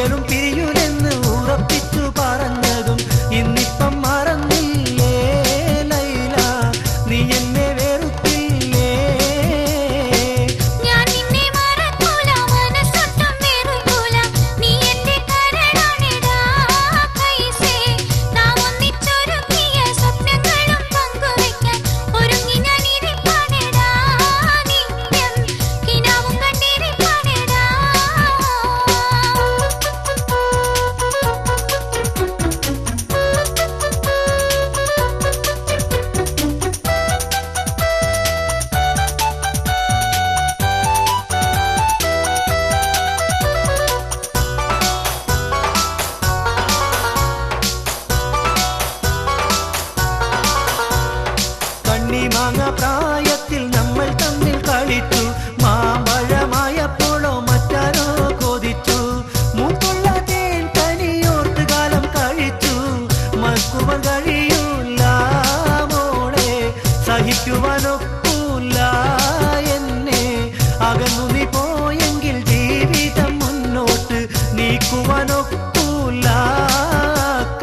ഒരിക്കലും പിരിയൂലെന്ന് ഉറപ്പിച്ചു പറഞ്ഞതും ഇന്നിപ്പം മറന്നില്ലേ ലൈല, നീ എന്നെ വെറുത്തില്ലേ? ഞാൻ നിന്നെ മറക്കൂല, മനസ്സൊട്ടും വെറുക്കൂല, നീ എന്റെ കരളാണെടാ കൈസേ. നാം ഒന്നിച്ചൊരുക്കിയ സ്വപ്നങ്ങളും പങ്കുവയ്ക്കാൻ ഒരുങ്ങി ഞാൻ ഇരിപ്പാണെടാ നിത്യം, കിനാവും കണ്ടിരിപ്പാണെടാ. കണ്ണിമാങ്ങ പ്രായത്തിൽ നമ്മൾ തമ്മിൽ കളിച്ചു, മാമ്പഴമായപ്പോഴോ മറ്റാരോ കൊതിച്ചു. മൂക്കുള്ള തേൻ കനിയോർത്ത് കാലം കഴിച്ചു, മറക്കുവാൻ കഴിയൂല മോളെ, സഹിക്കുവാനൊക്കൂല എന്നെ. അകന്നു നീ പോയെങ്കിൽ ജീവിതം മുന്നോട്ട് നീക്കുവാനൊക്കൂല,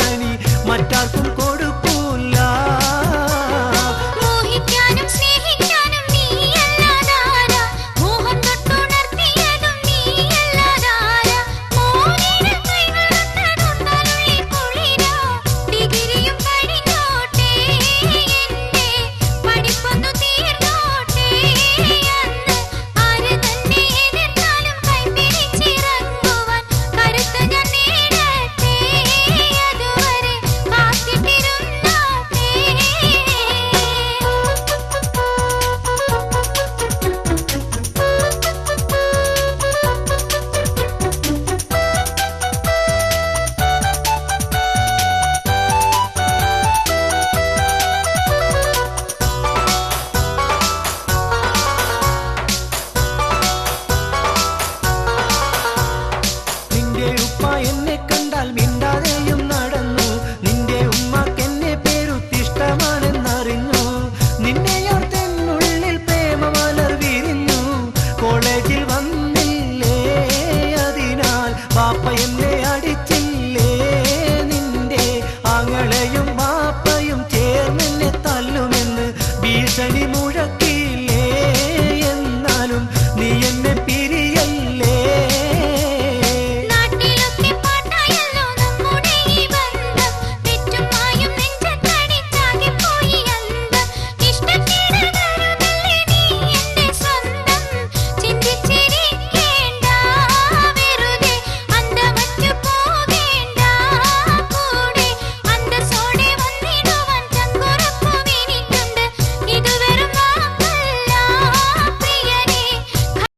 കനി മറ്റാർക്കും കൊടുക്കൂല. മോഹിക്കാനും സ്നേഹിക്കാനും നീയല്ലാതാരാ, മോഹം തൊട്ടുണർത്തിയതും നീയല്ലാതാരാ. മോനിന് കൈവളർന്നതുണ്ടാലുള്ളിൽ കുളിരോ, ഡിഗ്രിയും കഴിഞ്ഞോട്ടെ എന്റെ പഠിപ്പൊന്നു തീർന്നോട്ടെ. അന്ന് ആര് തന്നെ എതിർത്താലും കൈപിടിച്ചിറങ്ങുവാൻ കരുത്ത് ഞാൻ നേടട്ടെ, അതുവരെ കാത്തിട്ടിരുന്നോട്ടെ. നിന്റെ ഉപ്പ എന്നെ കണ്ടാൽ മിണ്ടാതെയും നടന്നു, നിന്റെ ഉമ്മക്കെന്നെ പേരുത്തിഷ്ടമാണെന്നറിഞ്ഞു. നിന്നെയോർത്തെന്നുള്ളിൽ പ്രേമമലർ വിരിഞ്ഞു, കോളേജിൽ വന്നില്ലേ അതിനാൽ പാപ്പ എന്നെ അടിച്ചു